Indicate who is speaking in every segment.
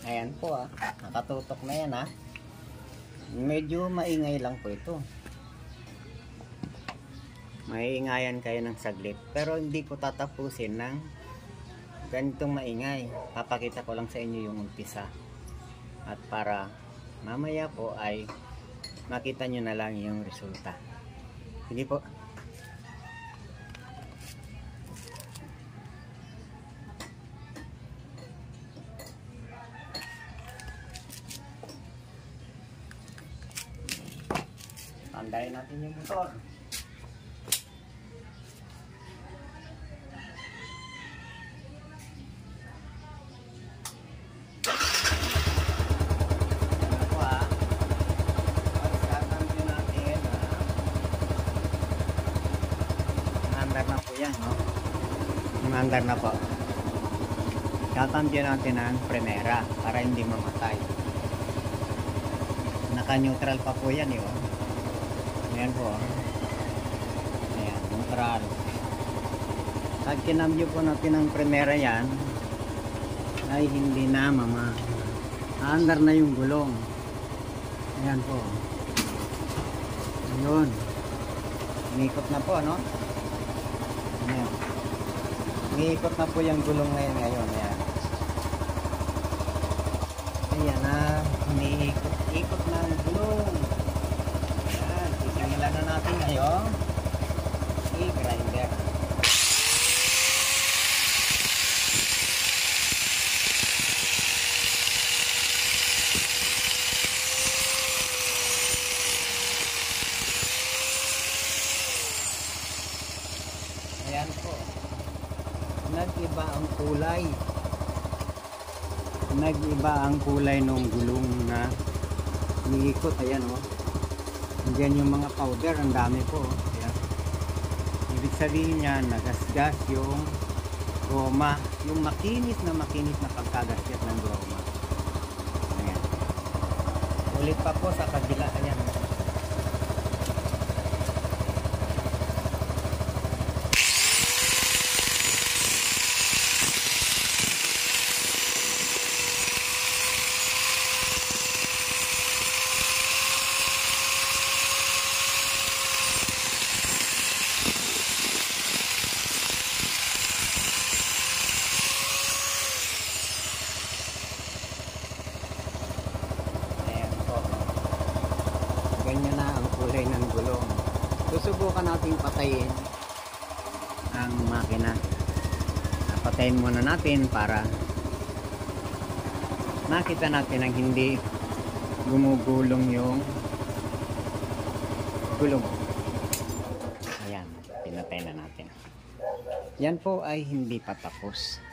Speaker 1: Ayan po nakatutok na yan Medyo maingay lang po ito. Maiingayan kayo ng saglit. Pero hindi ko tatapusin ng ganitong maingay. Papakita ko lang sa inyo yung umpisa. At para mamaya po ay makita nyo na lang yung resulta. Sige po. Tandayin natin yung motor. Andar na po. Kakambyan natin ang primera para hindi mamatay. Naka-neutral pa po yan Ayan po. Ayan, neutral. Pag kinambyo po natin ang primera yan, ay hindi na andar na yung gulong. Ayan po. Ayun. Umikot na po, Ayan. Umiikot na po yung gulong ngayon. Ayan. Ayan umiikot na ang gulong. Ayan. Titigilan na natin ngayon. I-grinder. Ayan po. Nag-iba ang kulay. Nag-iba ang kulay ng gulong na umiikot. Ayan Diyan yung mga powder. Ang dami po. Ayan. Ibig sabihin niya, nagasgas yung goma. Yung makinis na pagkagasgas ng goma. Ayan. Ulit pa po sa kabila. Ayan. Ganyan na ang kulay ng gulong. Susubukan natin patayin ang makina. Patayin muna natin para makita natin ang hindi gumugulong yung gulong. Ayan, pinatay na natin. Yan po ay hindi pa tapos.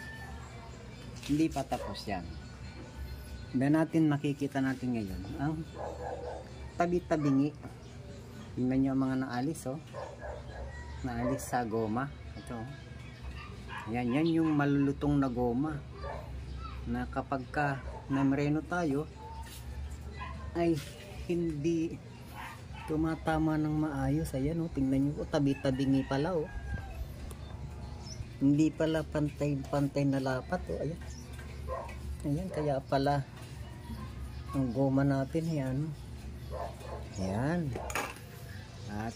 Speaker 1: Hindi pa tapos yan. Then natin makikita natin ngayon ang tabi-tabingi. Tingnan nyo ang mga naalis naalis sa goma. Ito yan yung malulutong na goma na kapag ka namreno tayo ay hindi tumatama ng maayos. Ayan tingnan nyo tabi-tabingi pala hindi pala pantay na lapat ayan kaya pala ang goma natin Ayan. At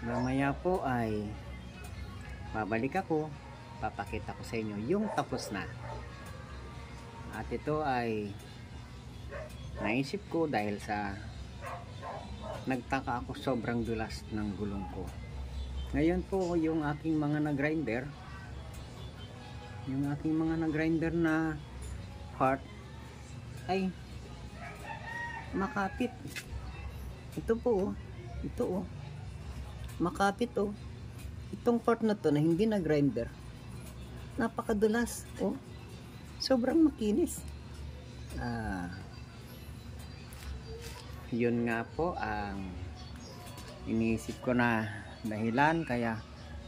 Speaker 1: mamaya po ay babalik ako. Papakita ko sa inyo yung tapos na. At ito ay naisip ko dahil sa nagtaka ako sobrang dulas ng gulong ko. Ngayon po yung aking mga na-grinder. Yung aking mga na-grinder na part ay makapit. Ito po ito makapit itong part na to na hindi na grinder, napakadulas sobrang makinis. Yun nga po ang iniisip ko na dahilan kaya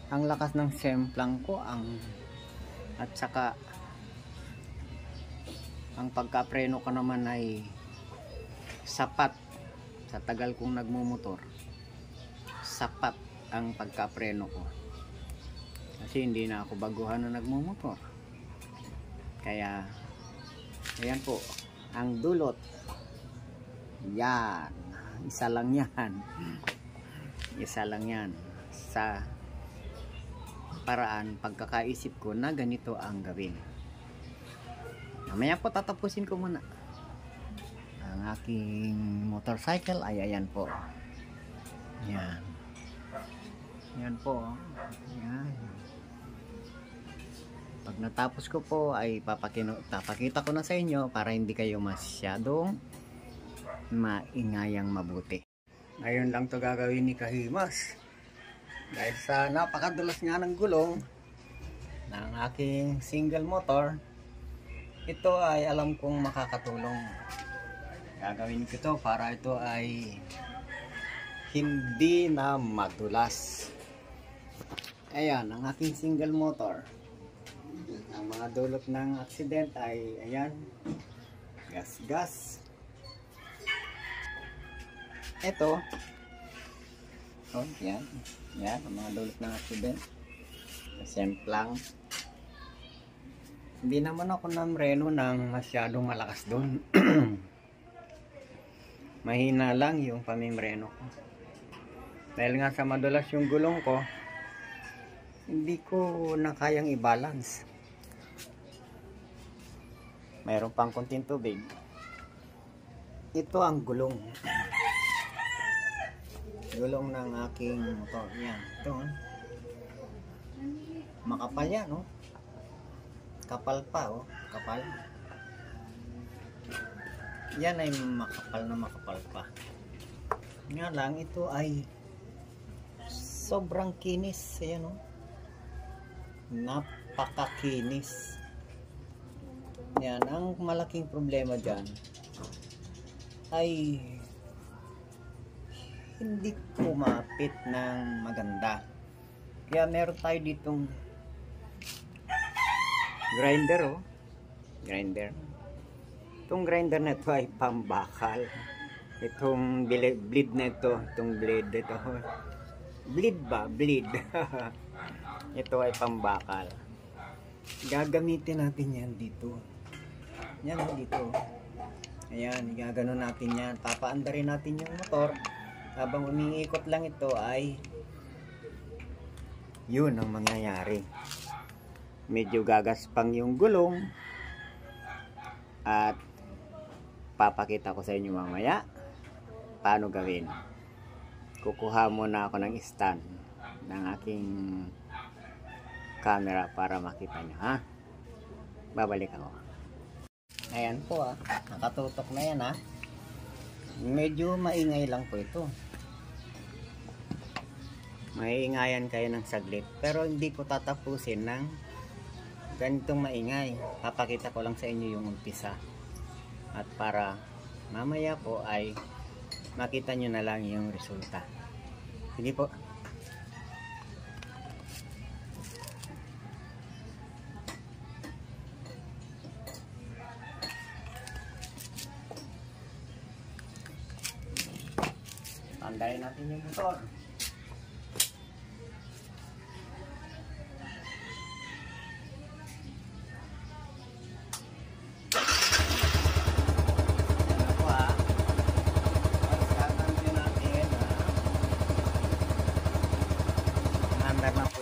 Speaker 1: ang lakas ng semplang ko at saka ang pagkapreno ko naman ay sapat sa tagal kong nagmumotor. Sapat ang pagkapreno ko kasi hindi na ako baguhan na nagmumotor, kaya Ayan po, ang dulot. Yan. Isa lang yan. Isa lang yan. Sa paraan, pagkakaisip ko na ganito ang gawin. Mamaya po tatapusin ko muna. Ang aking motorcycle ay ayan po. Yan. Yan po. Yan. Pag natapos ko po ay papakita ko na sa inyo para hindi kayo masyadong maingayang mabuti. Ngayon lang to gagawin ni Kahimas. Dahil sa napakadulas nga ng gulong ng aking single motor, ito ay alam kong makakatulong. Gagawin ko ito para ito ay hindi na madulas. Ayan, ang aking single motor. Ang mga dulot ng accident ay ayan, gas. Ito, oh, yan, ang mga dulot ng accident. Semplang. Hindi naman ako namreno ng masyadong malakas doon. Mahina lang yung pamimreno ko. Dahil nga sa madulas yung gulong ko, hindi ko na kayang i-balance. Mayroon pang konting tubig. Ito ang gulong. Gulong ng aking motor. Yan. Ito. Makapal yan, no? Kapal pa, oh. Kapal. Yan ay makapal pa. Nga lang, ito ay sobrang kinis. Ayan, oh. Napakakinis. Yan, ang malaking problema dyan ay hindi kumapit ng maganda. Kaya meron tayo ditong grinder, oh. Grinder. Itong grinder na ito ay pambakal. Itong bleed na ito, itong blade ito. Bleed ba? Bleed. Ito ay pambakal. Gagamitin natin yan dito. Yan dito. Ayan, gaganon natin yan. Papaandarin natin yung motor. Habang umiikot lang ito ay yun ang mangyayari. Medyo gagaspang yung gulong. At papakita ko sa inyo mamaya paano gawin. Kukuha muna ako ng stand ng aking camera para makita nyo, ha? Babalik ako. Ayan po, ha. Nakatutok na yan, ha. Medyo maingay lang po ito. Maiingayan kayo ng saglit. Pero hindi ko tatapusin ng ganitong maingay. Papakita ko lang sa inyo yung umpisa. At para mamaya po ay makita nyo na lang yung resulta. Sige po. Tandayin natin yung motor.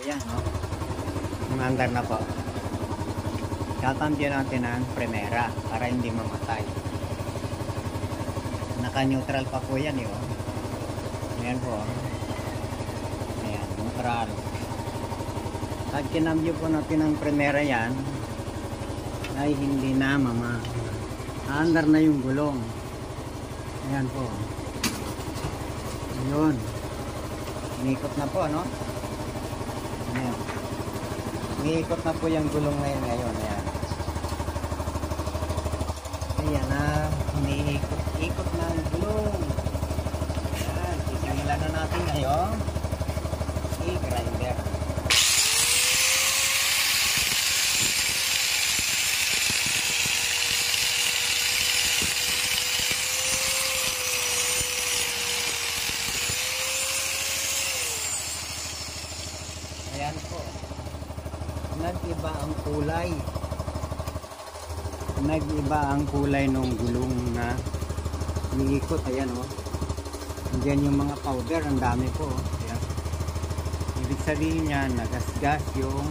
Speaker 1: Yan, no? Umandar na po. Tatambyan natin ang primera para hindi mamatay. Naka-neutral pa po yan, oh. Ayan po. Ayan, neutral. Pag kinambyo po natin ang primera yan, ay hindi na andar na yung gulong. Ayan po. Ayun. Umiikot na po, no? Ayan. Umiikot na po yung gulong ngayon. Ayan. Ayan na. Umiikot na ang gulong. Ayan. Sisimulan na natin ngayon. I-grinder. Ayan po. Nag-iba ang kulay nag-iba ang kulay ng gulong na umiikot. Ayan o. Diyan yung mga powder, ang dami po. Ayan. Ibig sabihin niya, nagasgas yung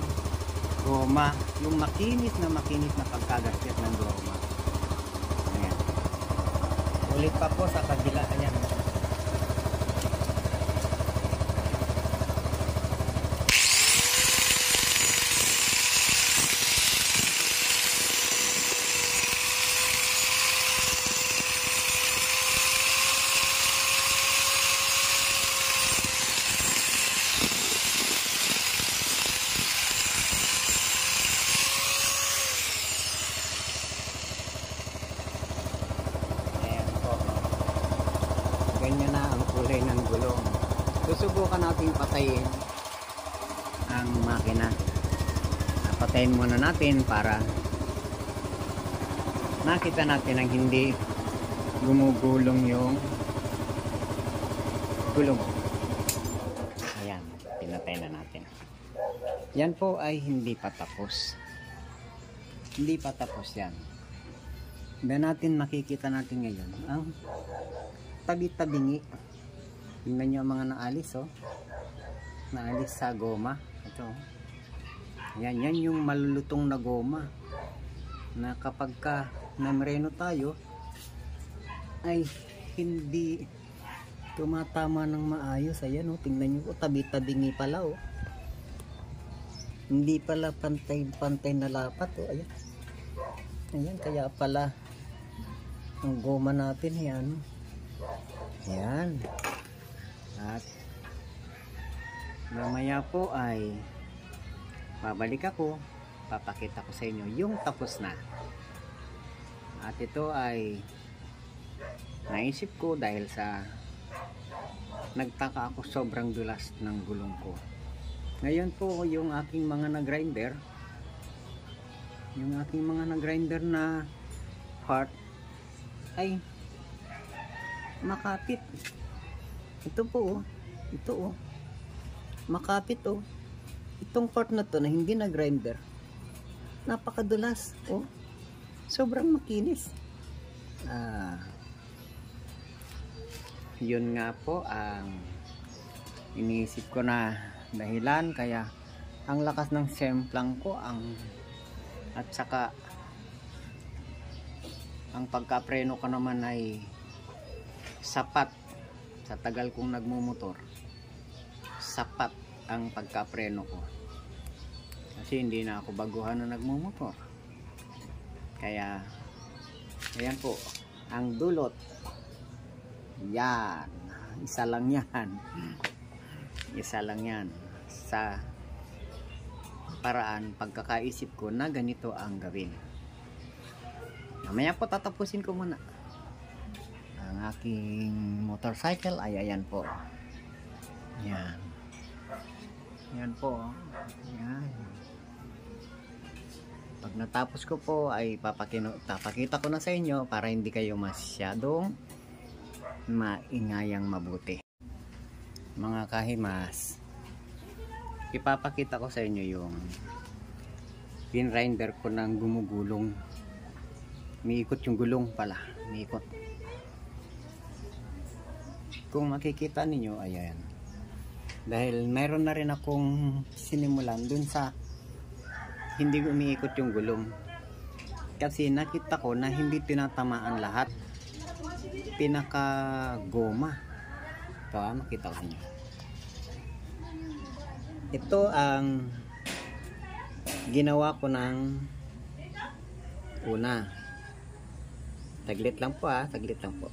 Speaker 1: goma, yung makinis na pagkagasgas ng goma. Ayan. Ulit pa po sa kabila. Ayan. Ganyan na ang kulay ng gulong. Susubukan natin patayin ang makina. Patayin muna natin para nakita natin ang hindi gumugulong yung gulong. Ayan, pinatay na natin. Yan po ay hindi pa tapos. Hindi pa tapos yan. Then natin makikita natin ngayon ang tabi-tabingi. Tingnan nyo ang mga naalis, oh. Naalis sa goma. Ito. Yan, yan yung malulutong na goma. Na kapag ka namreno tayo, ay hindi tumatama ng maayos. Ayan, oh. Tingnan nyo, oh, tabi-tabingi pala, oh. Hindi pala pantay-pantay na lapat, oh. Ayan. Ayan, kaya pala ang goma natin, yan. Yan. At mamaya po ay babalik ako, papakita ko sa inyo yung tapos na. At ito ay naisip ko dahil sa nagtaka ako, sobrang dulas ng gulong ko. Ngayon po yung aking mga na-grinder, na part ay makapit. Ito po, oh. Ito, oh. Makapit, oh. Itong part na to na hindi na grinder, napakadulas, oh. Sobrang makinis. Yun nga po ang iniisip ko na dahilan kaya ang lakas ng semplang ko at saka ang pagkapreno ko naman ay sapat. Sa tagal kong nagmumotor, sapat ang pagkapreno ko kasi hindi na ako baguhan na nagmumotor. Kaya ayan po ang dulot. Yan, isa lang yan sa paraan pagkakaisip ko na ganito ang gawin. Mamaya po tatapusin ko muna ang aking motorcycle. Ay ayan po, yan, yan po, yan. Pag natapos ko po ay papakita ko na sa inyo para hindi kayo masyadong maingayang mabuti. Mga kahimas, ipapakita ko sa inyo yung pinrinder ko ng gumugulong. Umiikot yung gulong pala, umiikot. Kung makikita ninyo, ayan. Dahil mayroon na rin akong sinimulan dun sa hindi umiikot yung gulong. Kasi nakita ko na hindi tinatamaan lahat. Pinaka goma. Ito, makita ko niyo. Ito ang ginawa ko ng una. Taglit lang po, taglit lang po.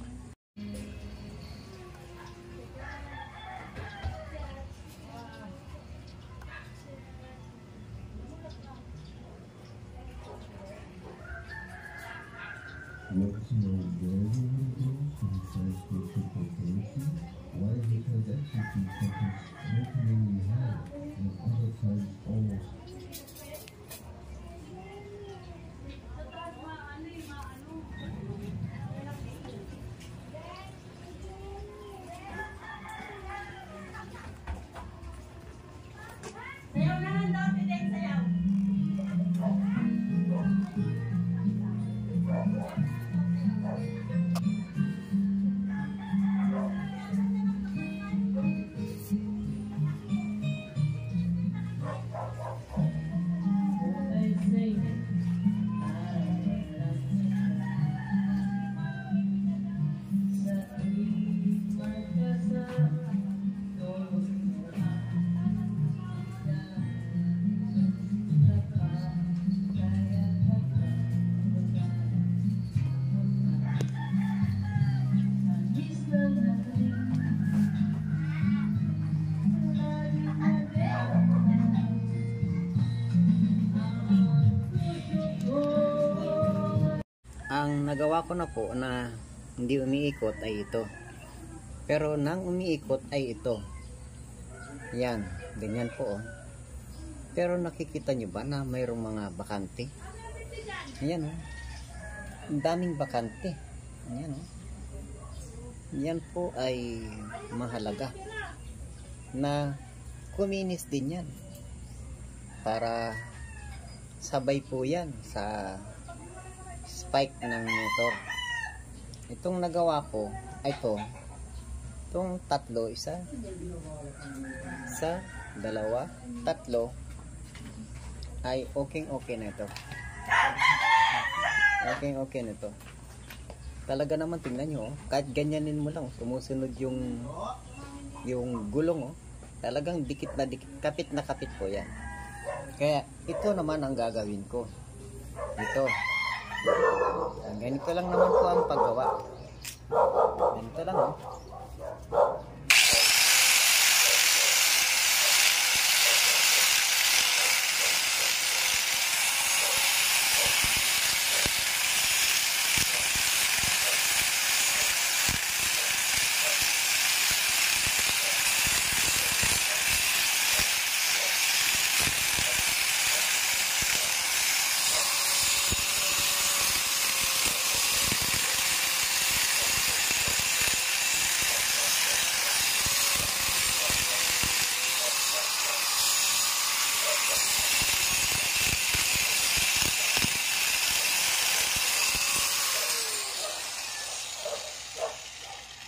Speaker 1: ang nagawa ko na po na hindi umiikot ay ito. Pero nang umiikot ay ito. Yan, ganyan po oh. Pero nakikita nyo ba na mayroong mga bakante? Ayan oh. Ang daming bakante. Ayan oh. Yan po ay mahalaga na kuminis din yan. Para sabay po yan sa spike ng motor. Itong nagawa ko ay itong tatlo, isa, dalawa, tatlo ay okay na ito. Okay na ito. Talaga naman tingnan nyo oh, kahit ganyanin mo lang sumusunod yung gulong oh. Talagang dikit na dikit, kapit na kapit po yan. Kaya ito naman ang gagawin ko. Ito. Ganito lang naman po ang paggawa. Ganito lang oh.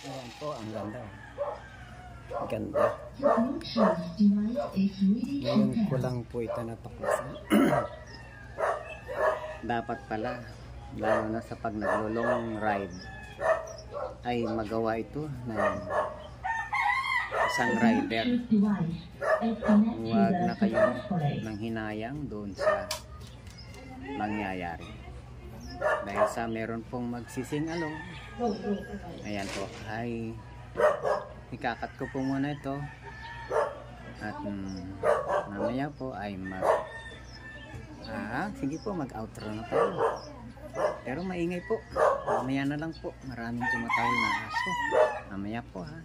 Speaker 1: Ayan po, ang ganda. Ganda. Ngayon ko lang po ito natuklasan. Dapat pala, lalo na sa pag naglo-long ride, ay magawa ito ng isang rider. Huwag na kayo nang hinayang doon sa mangyayari. Dahil sa meron pong magsising along. Ayan po, ay ikakat ko po muna ito. At mamaya po ay sige po, mag-outro na tayo. Pero maingay po. Mamaya na lang po. Maraming tumatawag na aso. Mamaya po ha.